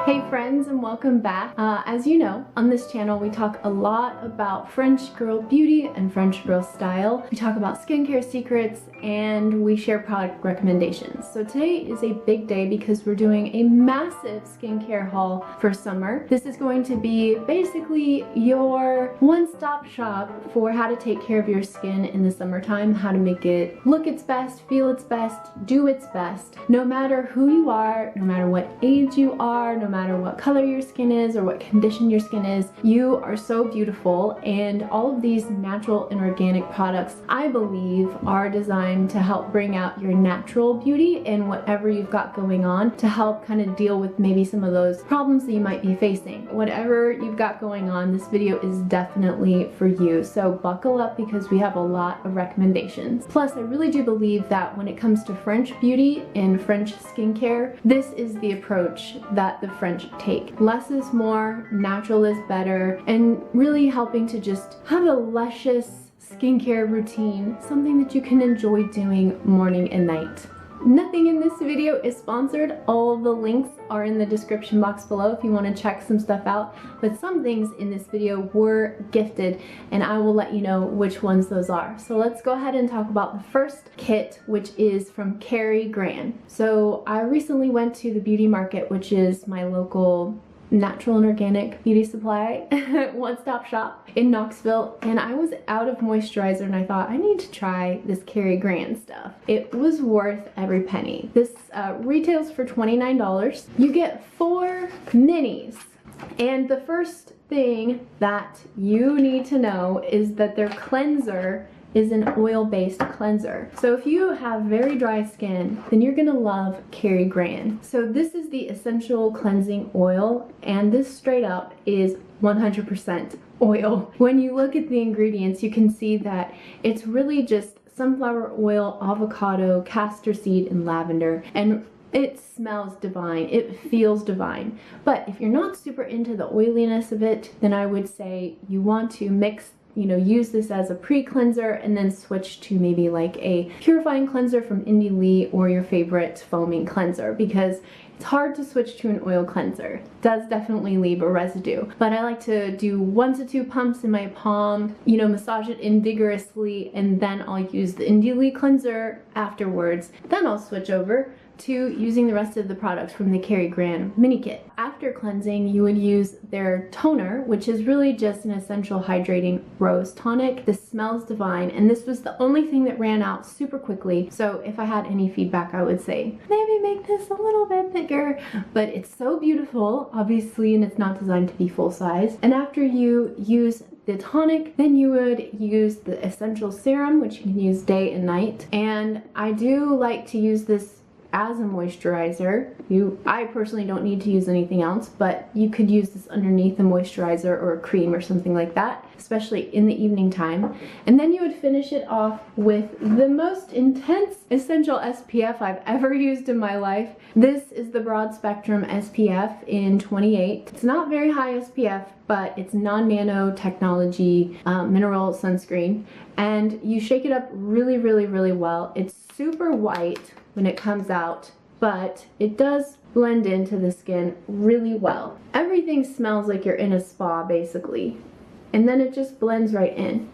Hey friends, and welcome back. As you know, on this channel we talk a lot about French girl beauty and French girl style. We talk about skincare secrets and we share product recommendations. So today is a big day because we're doing a massive skincare haul for summer. This is going to be basically your one-stop shop for how to take care of your skin in the summertime, how to make it look its best, feel its best, do its best. No matter who you are, no matter what age you are, no matter what color your skin is or what condition your skin is, you are so beautiful, and all of these natural and organic products, I believe, are designed to help bring out your natural beauty in whatever you've got going on, to help kind of deal with maybe some of those problems that you might be facing. Whatever you've got going on, this video is definitely for you. So buckle up because we have a lot of recommendations. Plus, I really do believe that when it comes to French beauty and French skincare, this is the approach that the French take. Less is more, natural is better, and really helping to just have a luscious skincare routine, something that you can enjoy doing morning and night. Nothing in this video is sponsored. All the links are in the description box below if you want to check some stuff out, but some things in this video were gifted and I will let you know which ones those are. So let's go ahead and talk about the first kit, which is from Kari Gran. So I recently went to the beauty market, which is my local natural and organic beauty supply one-stop shop in Knoxville, and I was out of moisturizer and I thought I need to try this Kari Gran stuff. It was worth every penny. This retails for $29. You get 4 minis, and the first thing that you need to know is that their cleanser is an oil-based cleanser. So if you have very dry skin, then you're gonna love Kari Gran. So this is the essential cleansing oil, and this straight up is 100% oil. When you look at the ingredients, you can see that it's really just sunflower oil, avocado, castor seed, and lavender, and it smells divine, it feels divine. But if you're not super into the oiliness of it, then I would say you want to mix, use this as a pre-cleanser and then switch to maybe like a purifying cleanser from Indie Lee or your favorite foaming cleanser, because it's hard to switch to an oil cleanser. It does definitely leave a residue, but I like to do 1 to 2 pumps in my palm, massage it in vigorously, and then I'll use the Indie Lee cleanser afterwards. Then I'll switch over to using the rest of the products from the Kari Gran mini kit. After cleansing, you would use their toner, which is really just an essential hydrating rose tonic. This smells divine, and this was the only thing that ran out super quickly. So if I had any feedback, I would say maybe make this a little bit bigger, but it's so beautiful, obviously, and it's not designed to be full size. And after you use the tonic, then you would use the essential serum, which you can use day and night. And I do like to use this as a moisturizer. I personally don't need to use anything else, but you could use this underneath a moisturizer or a cream or something like that, especially in the evening time. And then you would finish it off with the most intense essential SPF I've ever used in my life. This is the broad spectrum SPF in 28. It's not very high SPF, but it's non-nano technology mineral sunscreen, and you shake it up really, really, really well. It's super white when it comes out, but it does blend into the skin really well. Everything smells like you're in a spa basically, and then it just blends right in.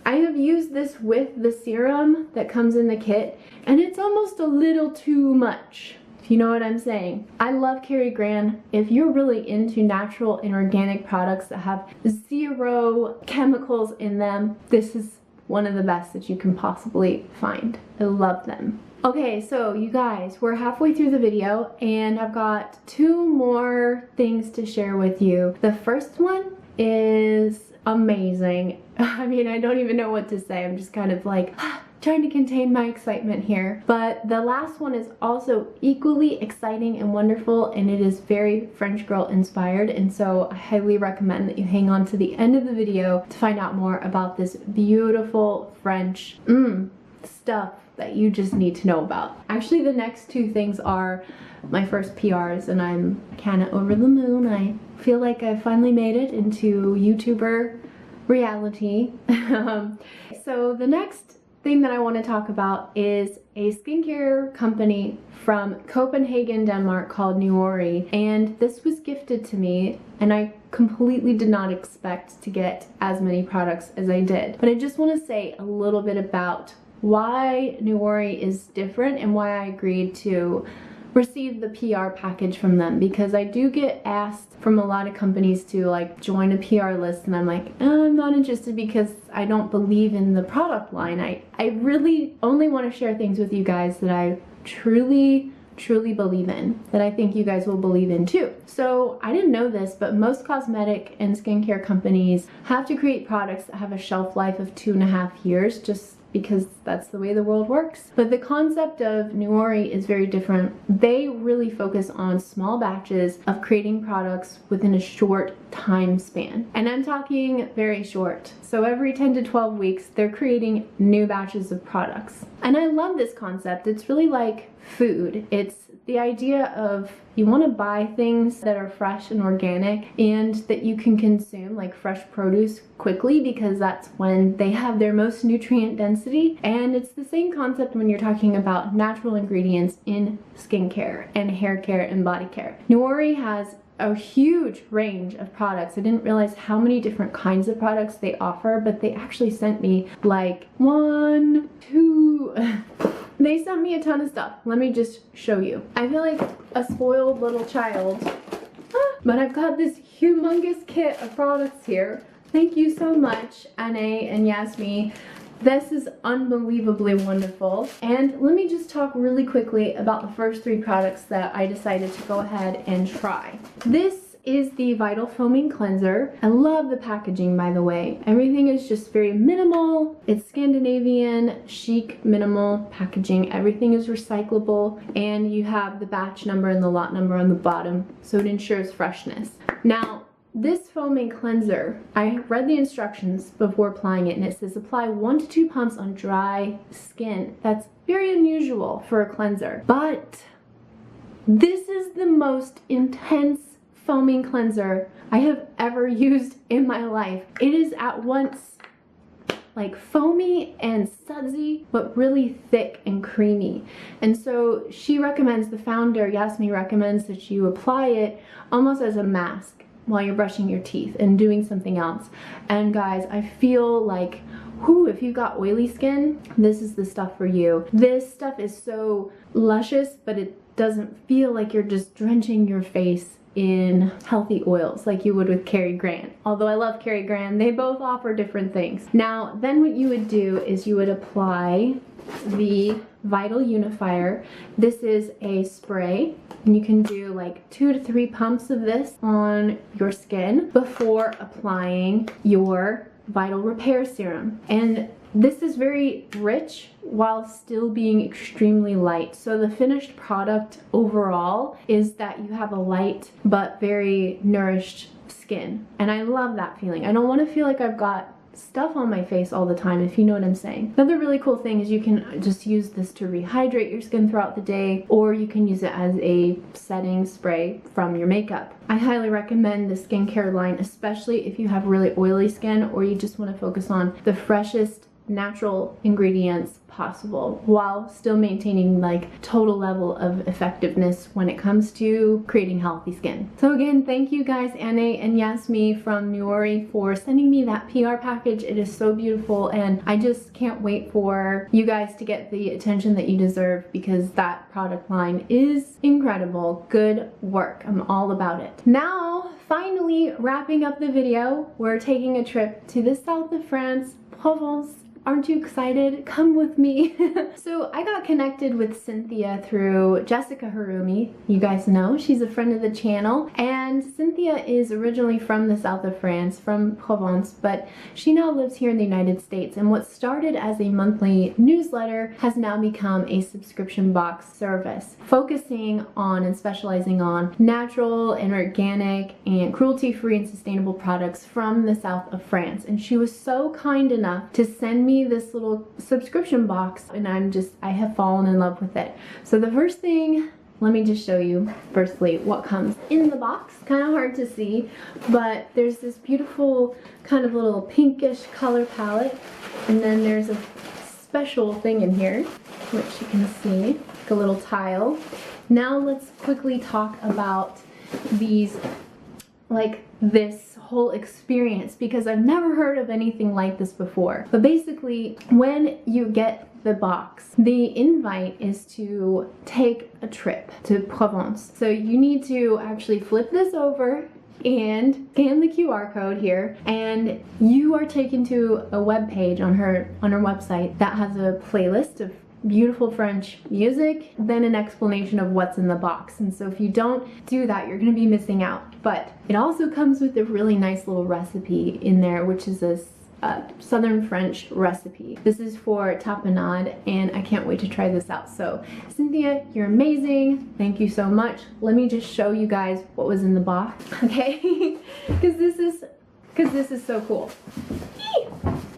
I have used this with the serum that comes in the kit, and it's almost a little too much, if you know what I'm saying. I love Kari Gran. If you're really into natural and organic products that have 0 chemicals in them, this is one of the best that you can possibly find. I love them. Okay, so you guys, we're halfway through the video and I've got 2 more things to share with you. The first one is amazing. I mean, I don't even know what to say. I'm just kind of like trying to contain my excitement here. But the last one is also equally exciting and wonderful, and it is very French girl inspired, and so I highly recommend that you hang on to the end of the video to find out more about this beautiful French stuff that you just need to know about. Actually, the next 2 things are my first PRs, and I'm kind of over the moon. I feel like I finally made it into YouTuber reality. So the next thing that I want to talk about is a skincare company from Copenhagen, Denmark called NUORI, and this was gifted to me, and I completely did not expect to get as many products as I did. But I just want to say a little bit about why NUORI is different and why I agreed to receive the PR package from them, because I do get asked from a lot of companies to like join a PR list, and I'm like, I'm not interested because I don't believe in the product line. I really only want to share things with you guys that I truly believe in, that I think you guys will believe in too. So I didn't know this, but most cosmetic and skincare companies have to create products that have a shelf life of 2.5 years, just because that's the way the world works. But the concept of NUORI is very different. They really focus on small batches of creating products within a short time span. And I'm talking very short. So every 10 to 12 weeks, they're creating new batches of products. And I love this concept. It's really like food. It's the idea of you want to buy things that are fresh and organic and that you can consume, like fresh produce, quickly, because that's when they have their most nutrient density. And it's the same concept when you're talking about natural ingredients in skincare and hair care and body care. NUORI has a huge range of products. I didn't realize how many different kinds of products they offer, but they actually sent me like 1, 2... They sent me a ton of stuff. Let me just show you. I feel like a spoiled little child, but I've got this humongous kit of products here. Thank you so much, Anne and Yasmi. This is unbelievably wonderful. And let me just talk really quickly about the first 3 products that I decided to go ahead and try. This is the Vital Foaming Cleanser. I love the packaging, by the way. Everything is just very minimal. It's Scandinavian, chic, minimal packaging. Everything is recyclable, and you have the batch number and the lot number on the bottom, so it ensures freshness. Now, this foaming cleanser, I read the instructions before applying it, and it says apply 1 to 2 pumps on dry skin. That's very unusual for a cleanser, but this is the most intense foaming cleanser I have ever used in my life. It is at once like foamy and sudsy, but really thick and creamy. And so she recommends, the founder, Yasmi, recommends that you apply it almost as a mask while you're brushing your teeth and doing something else. And guys, I feel like, whew, if you've got oily skin, this is the stuff for you. This stuff is so luscious, but it doesn't feel like you're just drenching your face in healthy oils like you would with Kari Gran. Although I love Kari Gran, they both offer different things. Now, then what you would do is you would apply the Vital Unifier. This is a spray, and you can do like 2 to 3 pumps of this on your skin before applying your Vital Repair Serum. And this is very rich while still being extremely light. So the finished product overall is that you have a light but very nourished skin. And I love that feeling. I don't want to feel like I've got stuff on my face all the time, if you know what I'm saying. Another really cool thing is you can just use this to rehydrate your skin throughout the day, or you can use it as a setting spray from your makeup. I highly recommend the skincare line, especially if you have really oily skin or you just want to focus on the freshest natural ingredients possible while still maintaining like total level of effectiveness when it comes to creating healthy skin. So again, thank you guys, Anne and Yasmi from NUORI, for sending me that PR package. It is so beautiful, and I just can't wait for you guys to get the attention that you deserve, because that product line is incredible. Good work. I'm all about it. Now, finally wrapping up the video, we're taking a trip to the south of France, Provence. Aren't you excited? Come with me. So I got connected with Cynthia through Jessica Harumi. You guys know, she's a friend of the channel. And Cynthia is originally from the south of France, from Provence, but she now lives here in the United States. And what started as a monthly newsletter has now become a subscription box service, focusing on and specializing on natural and organic and cruelty-free and sustainable products from the south of France. And she was so kind enough to send me this little subscription box, and I have fallen in love with it. So the first thing, let me just show you firstly what comes in the box. Kind of hard to see, but there's this beautiful kind of little pinkish color palette, and then there's a special thing in here, which you can see, like a little tile. Now let's quickly talk about these, like this whole experience, because I've never heard of anything like this before. But basically, when you get the box, the invite is to take a trip to Provence. So you need to actually flip this over and scan the QR code here, and you are taken to a web page on her website that has a playlist of beautiful French music, then an explanation of what's in the box. And so if you don't do that, you're going to be missing out. But it also comes with a really nice little recipe in there, which is a Southern French recipe. This is for tapenade, and I can't wait to try this out. So Cynthia, you're amazing. Thank you so much. Let me just show you guys what was in the box, okay? because this is so cool.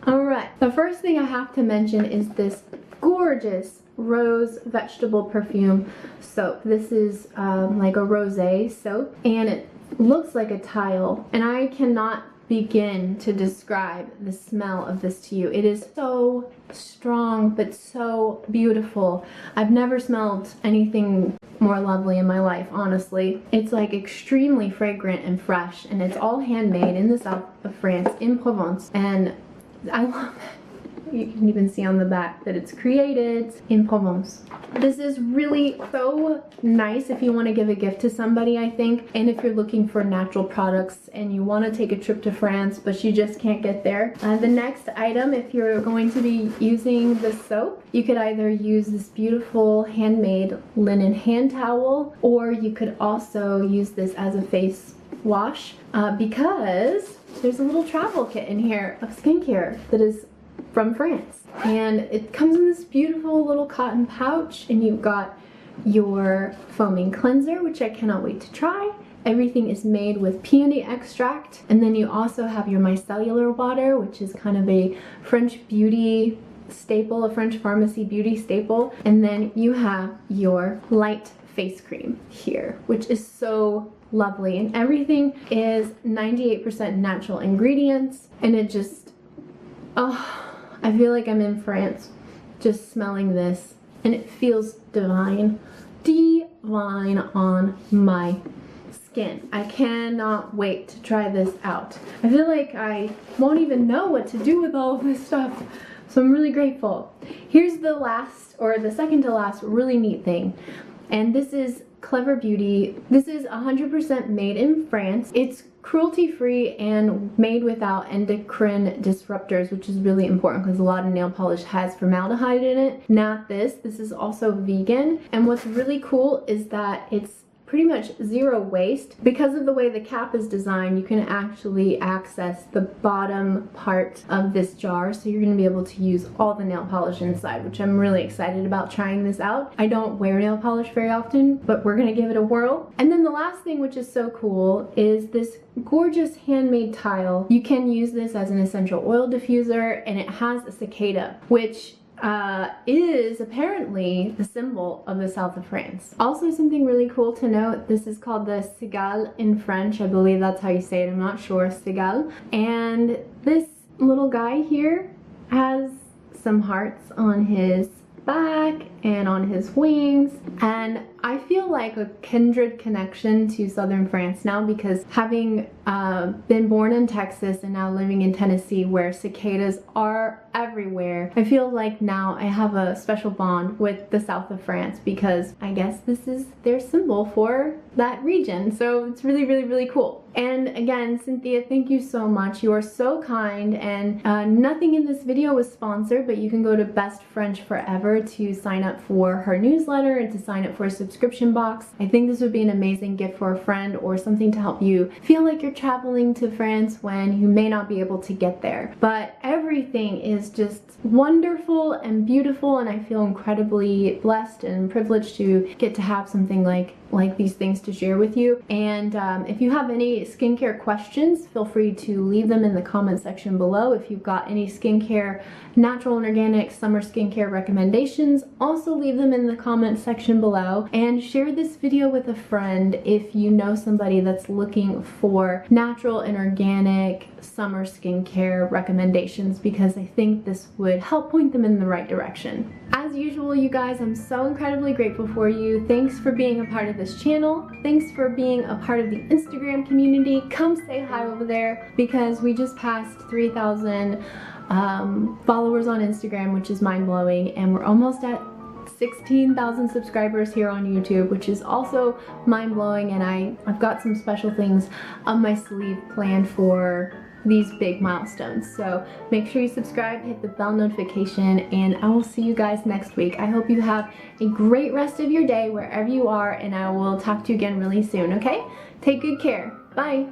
All right, the first thing I have to mention is this gorgeous rose vegetable perfume soap. This is like a rosé soap, and it looks like a tile, and I cannot begin to describe the smell of this to you. It is so strong but so beautiful. I've never smelled anything more lovely in my life, honestly. It's like extremely fragrant and fresh, and it's all handmade in the south of France, in Provence, and I love it. You can even see on the back that it's created in Provence. This is really so nice if you want to give a gift to somebody, I think, and if you're looking for natural products and you want to take a trip to France but you just can't get there. The next item, if you're going to be using the soap, you could either use this beautiful handmade linen hand towel, or you could also use this as a face wash, because there's a little travel kit in here of skincare that is from France, and it comes in this beautiful little cotton pouch, and you've got your foaming cleanser, which I cannot wait to try. Everything is made with peony extract, and then you also have your micellar water, which is kind of a French beauty staple, a French pharmacy beauty staple, and then you have your light face cream here, which is so lovely, and everything is 98% natural ingredients, and it just, oh, I feel like I'm in France just smelling this, and it feels divine. Divine on my skin. I cannot wait to try this out. I feel like I won't even know what to do with all of this stuff, so I'm really grateful. Here's the last, or the second to last, really neat thing, and this is Clever Beauty. This is 100% made in France. It's cruelty-free and made without endocrine disruptors, which is really important because a lot of nail polish has formaldehyde in it. Not this. This is also vegan. And what's really cool is that it's pretty much zero waste. Because of the way the cap is designed, you can actually access the bottom part of this jar, so you're going to be able to use all the nail polish inside, which I'm really excited about trying this out. I don't wear nail polish very often, but we're going to give it a whirl. And then the last thing, which is so cool, is this gorgeous handmade tile. You can use this as an essential oil diffuser, and it has a cicada, which is apparently the symbol of the south of France. Also, something really cool to note, this is called the cigale in French. I believe that's how you say it, I'm not sure. Cigale. And this little guy here has some hearts on his back and on his wings, and I feel like a kindred connection to southern France now, because having been born in Texas and now living in Tennessee, where cicadas are everywhere, I feel like now I have a special bond with the south of France, because I guess this is their symbol for that region. So it's really, really, really cool. And again, Cynthia, thank you so much. You are so kind, and nothing in this video was sponsored, but you can go to Best French Forever to sign up for her newsletter and to sign up for a subscription box. I think this would be an amazing gift for a friend, or something to help you feel like you're traveling to France when you may not be able to get there. But everything is just wonderful and beautiful, and I feel incredibly blessed and privileged to get to have something like these things to share with you. And if you have any skincare questions, feel free to leave them in the comment section below. If you've got any skincare, natural and organic summer skincare recommendations, also leave them in the comment section below. And share this video with a friend if you know somebody that's looking for natural and organic summer skincare recommendations, because I think this would help point them in the right direction. As usual, you guys, I'm so incredibly grateful for you. Thanks for being a part of this channel. Thanks for being a part of the Instagram community. Come say hi over there because we just passed 3,000 followers on Instagram, which is mind-blowing, and we're almost at 16,000 subscribers here on YouTube, which is also mind-blowing, and I've got some special things up my sleeve planned for these big milestones. So make sure you subscribe, hit the bell notification, and I will see you guys next week. I hope you have a great rest of your day wherever you are, and I will talk to you again really soon, okay? Take good care. Bye.